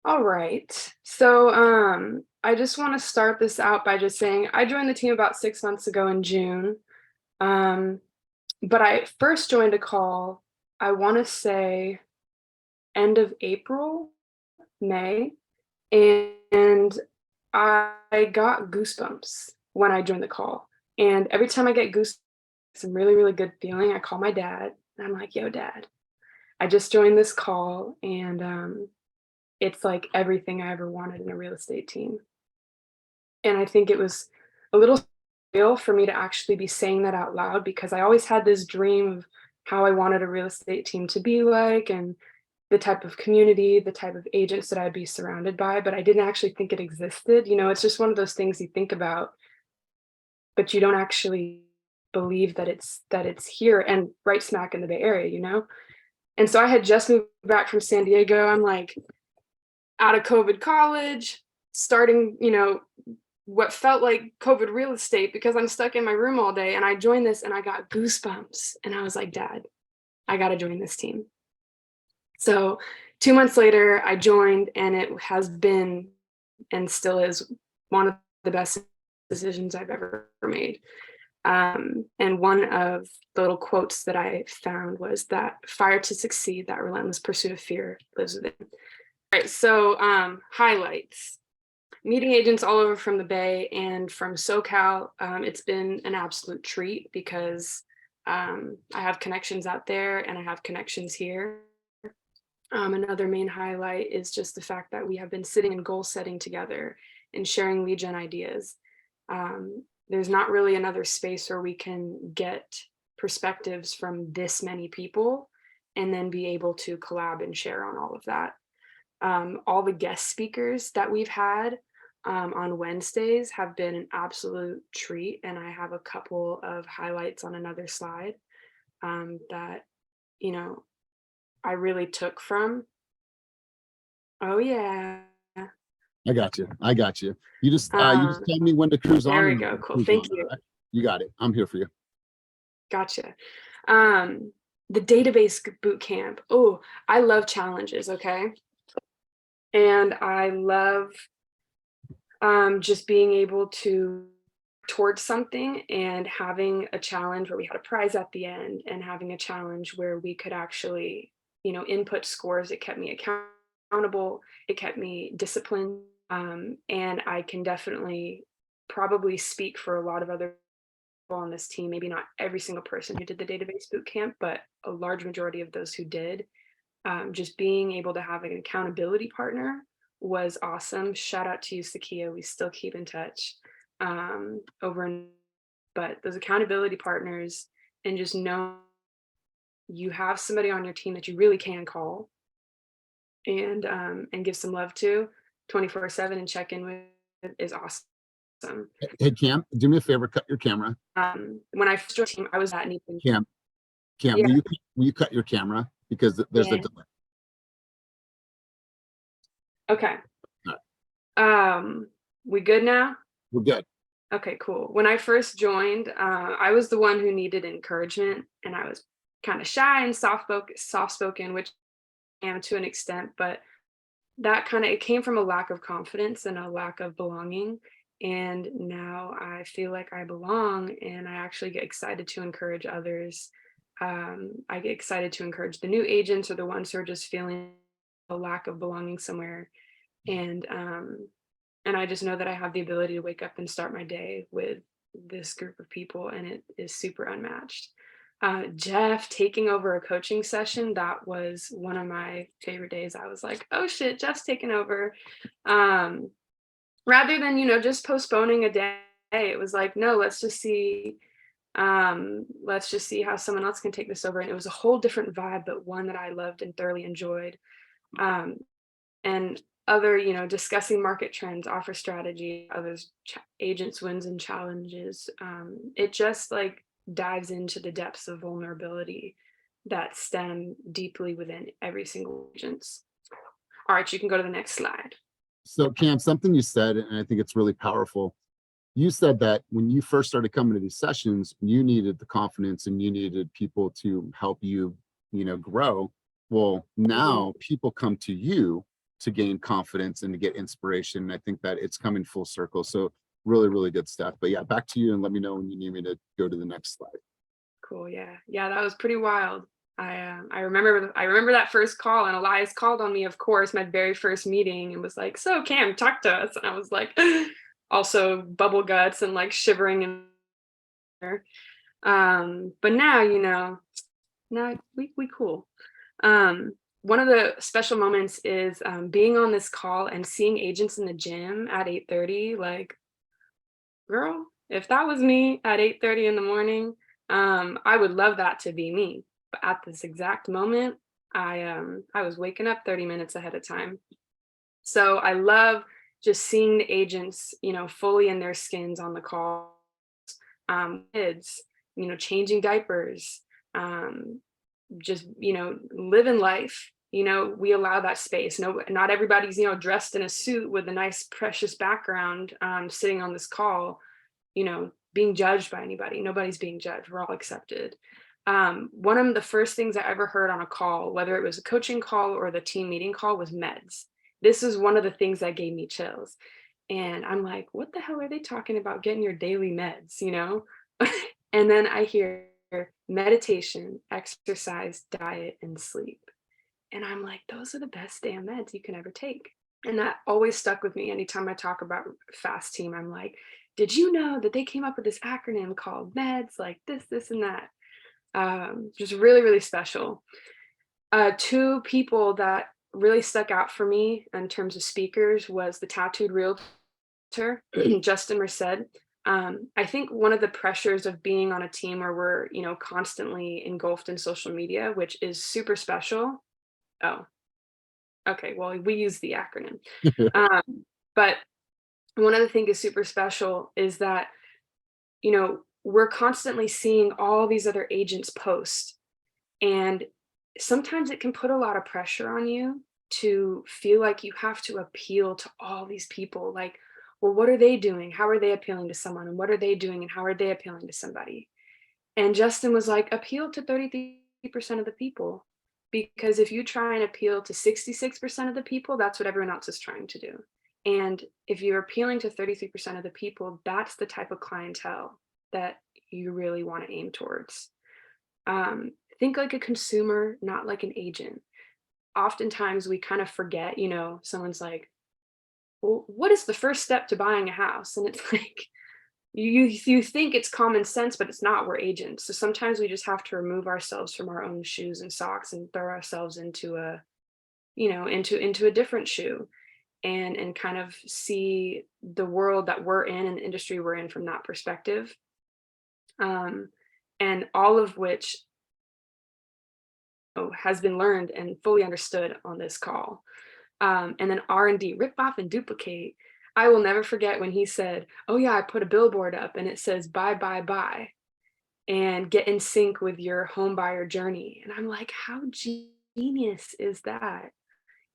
All right. So I just want to start this out by just saying I joined the team about 6 months ago in June. Um, but I first joined a call, I want to say end of April, May, and I got goosebumps when I joined the call. And every time I get goosebumps, it's a really, really good feeling. I call my dad and I'm like, yo, dad, I just joined this call and it's like everything I ever wanted in a real estate team. And I think it was a little surreal for me to actually be saying that out loud because I always had this dream of how I wanted a real estate team to be like and the type of community, the type of agents that I'd be surrounded by, but I didn't actually think it existed. It's just one of those things you think about, but you don't actually believe that it's here and right smack in the Bay Area. And so I had just moved back from San Diego. I'm like out of COVID college, starting, what felt like COVID real estate because I'm stuck in my room all day. And I joined this and I got goosebumps. And I was like, Dad, I got to join this team. So 2 months later, I joined and it has been and still is one of the best decisions I've ever made. And one of the little quotes that I found was that fire to succeed, that relentless pursuit of fear lives within. All right, so highlights. Meeting agents all over from the Bay and from SoCal. It's been an absolute treat because I have connections out there and I have connections here. Another main highlight is just the fact that we have been sitting and goal setting together and sharing lead gen ideas. There's not really another space where we can get perspectives from this many people and then be able to collab and share on all of that. All the guest speakers that we've had on Wednesdays have been an absolute treat. And I have a couple of highlights on another slide that, I really took from. Oh, yeah. I got you. I got you. You just tell me when to cruise on. There we And go. Cool. cruise Thank on, you. all right? You got it. I'm here for you. Gotcha. The database boot camp. Oh, I love challenges. Okay. And I love just being able to towards something and having a challenge where we had a prize at the end and having a challenge where we could actually, input scores. It kept me accountable. It kept me disciplined. And I can definitely probably speak for a lot of other people on this team, maybe not every single person who did the database boot camp, but a large majority of those who did. Just being able to have an accountability partner was awesome. Shout out to you, Sakia. We still keep in touch but those accountability partners and just know you have somebody on your team that you really can call and give some love to 24/7 and check in with is awesome. Hey, Cam, do me a favor, cut your camera. When I first joined the team, I was at anything. Cam, Yeah, will you cut your camera because there's a yeah. delay. Okay. All right. We good now? We're good. Okay, cool. When I first joined, I was the one who needed encouragement, and I was kind of shy and soft-spoken, which I am to an extent, but it came from a lack of confidence and a lack of belonging. And now I feel like I belong, and I actually get excited to encourage others. I get excited to encourage the new agents or the ones who are just feeling a lack of belonging somewhere. And I just know that I have the ability to wake up and start my day with this group of people, and it is super unmatched. Jeff taking over a coaching session, that was one of my favorite days. I was like, oh shit, Jeff's taking over. Rather than, just postponing a day, it was like, no, let's just see how someone else can take this over. And it was a whole different vibe, but one that I loved and thoroughly enjoyed. And other, discussing market trends, offer strategy, others, agents, wins and challenges. It just like dives into the depths of vulnerability that stem deeply within every single agent's. All right, you can go to the next slide. So, Cam, something you said, and I think it's really powerful. You said that when you first started coming to these sessions, you needed the confidence and you needed people to help you, grow. Well, now people come to you to gain confidence and to get inspiration. And I think that it's coming full circle. So really, really good stuff. But yeah, back to you and let me know when you need me to go to the next slide. Cool. Yeah. Yeah, that was pretty wild. I remember that first call, and Elias called on me, of course, my very first meeting, and was like, "So Cam, talk to us." And I was like, also bubble guts and like shivering in there. But now, now we cool. One of the special moments is being on this call and seeing agents in the gym at 8:30. Like, girl, if that was me at 8:30 in the morning, I would love that to be me. But at this exact moment, I was waking up 30 minutes ahead of time. So I love just seeing the agents, fully in their skins on the call. Kids, changing diapers, um, just, living life. We allow that space. No, not everybody's, dressed in a suit with a nice, precious background, sitting on this call, being judged by anybody. Nobody's being judged. We're all accepted. One of the first things I ever heard on a call, whether it was a coaching call or the team meeting call, was meds. This is one of the things that gave me chills. And I'm like, what the hell are they talking about getting your daily meds, And then I hear meditation, exercise, diet, and sleep. And I'm like, those are the best damn meds you can ever take. And that always stuck with me. Anytime I talk about Fast Team, I'm like, did you know that they came up with this acronym called meds, like this, and that? Just really, really special. Two people that really stuck out for me in terms of speakers was the tattooed realtor, Justin Merced. I think one of the pressures of being on a team where we're, constantly engulfed in social media, which is super special. Oh, okay. Well, we use the acronym. But one of the things is super special is that, we're constantly seeing all these other agents post. And sometimes it can put a lot of pressure on you to feel like you have to appeal to all these people. Like, well, what are they doing? How are they appealing to someone? And what are they doing? And how are they appealing to somebody? And Justin was like, appeal to 33% of the people. Because if you try and appeal to 66% of the people, that's what everyone else is trying to do. And if you're appealing to 33% of the people, that's the type of clientele that you really want to aim towards. Think like a consumer, not like an agent. Oftentimes we kind of forget, someone's like, well, what is the first step to buying a house? And it's like, you think it's common sense, but it's not. We're agents. So sometimes we just have to remove ourselves from our own shoes and socks and throw ourselves into a, into a different shoe, and kind of see the world that we're in and the industry we're in from that perspective. Um, and all of which has been learned and fully understood on this call. And then R&D, rip off and duplicate. I will never forget when he said, oh yeah, I put a billboard up and it says buy, buy, buy, and get in sync with your home buyer journey. And I'm like, how genius is that?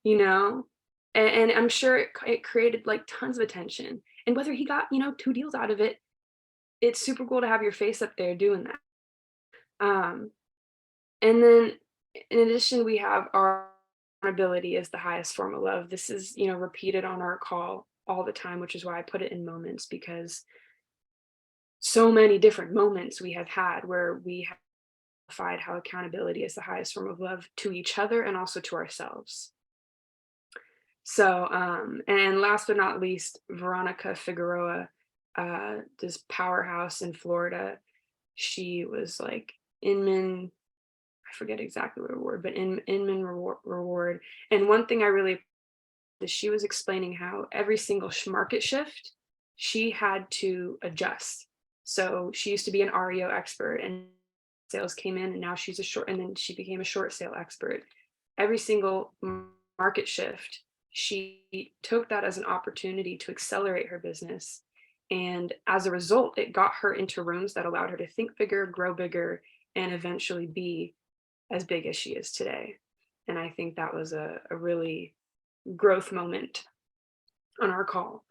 You know? And I'm sure it created like tons of attention. And whether he got, two deals out of it, it's super cool to have your face up there doing that. Um, And then in addition, we have our accountability is the highest form of love. This is, repeated on our call all the time, which is why I put it in moments, because so many different moments we have had where we have identified how accountability is the highest form of love to each other and also to ourselves. So, and last but not least, Veronica Figueroa, this powerhouse in Florida. She was like Inman, I forget exactly what reward, but Inman reward. And one thing I really is she was explaining how every single market shift she had to adjust. So she used to be an REO expert, and sales came in, and now she's a short, and then she became a short sale expert. Every single market shift, she took that as an opportunity to accelerate her business. And as a result, it got her into rooms that allowed her to think bigger, grow bigger, and eventually be as big as she is today. And I think that was a really growth moment on our call.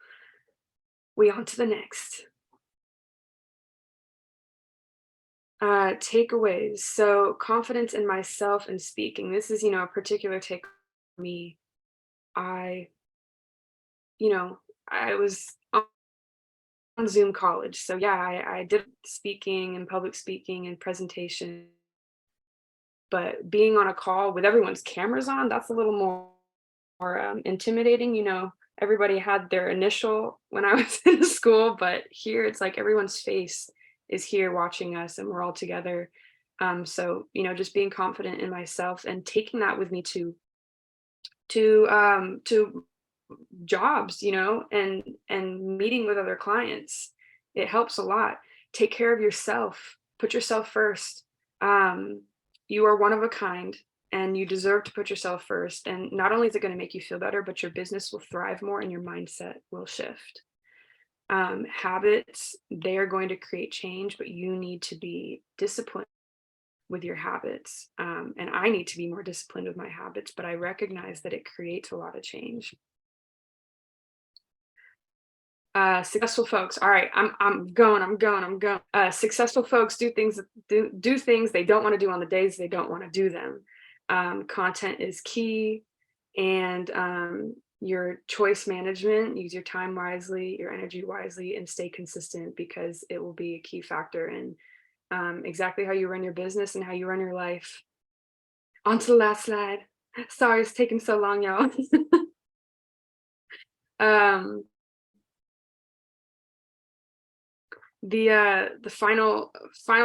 We on to the next. Takeaways. So confidence in myself and speaking. This is, a particular take for me. I, you know, I was on Zoom college. So yeah, I did speaking and public speaking and presentation, but being on a call with everyone's cameras on, that's a little more intimidating. Everybody had their initial when I was in school, but here it's like everyone's face is here watching us and we're all together. So, just being confident in myself and taking that with me to jobs, and meeting with other clients. It helps a lot. Take care of yourself. Put yourself first. Um, you are one of a kind and you deserve to put yourself first. And not only is it going to make you feel better, but your business will thrive more and your mindset will shift. Habits, they are going to create change, but you need to be disciplined with your habits. And I need to be more disciplined with my habits, but I recognize that it creates a lot of change. Successful folks. All right, I'm going. Successful folks do things they don't want to do on the days they don't want to do them. Content is key, and your choice management. Use your time wisely, your energy wisely, and stay consistent because it will be a key factor in exactly how you run your business and how you run your life. On to the last slide. Sorry, it's taking so long, y'all. um, the final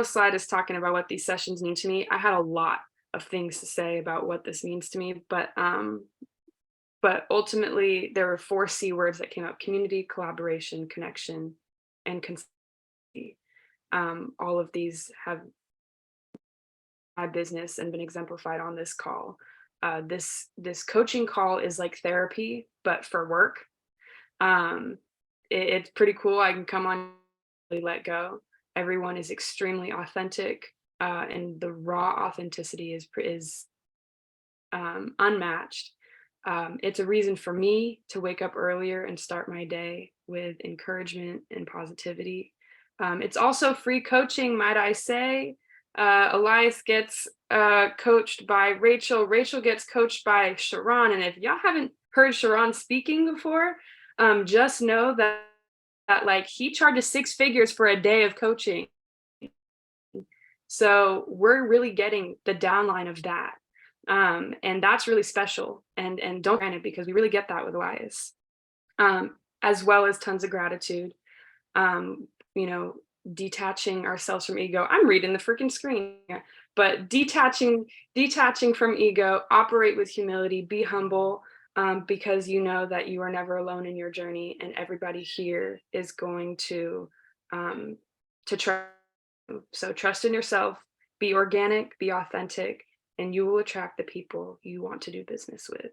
slide is talking about what these sessions mean to me. I had a lot of things to say about what this means to me, but ultimately there were 4 C words that came up: community, collaboration, connection, and consistency. All of these have my business and been exemplified on this call. This coaching call is like therapy, but for work. Um, it's pretty cool. I can come on, really let go. Everyone is extremely authentic, and the raw authenticity is unmatched. It's a reason for me to wake up earlier and start my day with encouragement and positivity. It's also free coaching, might I say. Elias gets coached by Rachel. Rachel gets coached by Sharon. And if y'all haven't heard Sharon speaking before, just know that like he charges 6 figures for a day of coaching. So we're really getting the downline of that. And that's really special. And don't grant it because we really get that with Elias. As well as tons of gratitude. Um, you know, detaching ourselves from ego. I'm reading the freaking screen, here. But detaching from ego, operate with humility, be humble, because you know that you are never alone in your journey, and everybody here is going um, to trust. So trust in yourself, be organic, be authentic, and you will attract the people you want to do business with.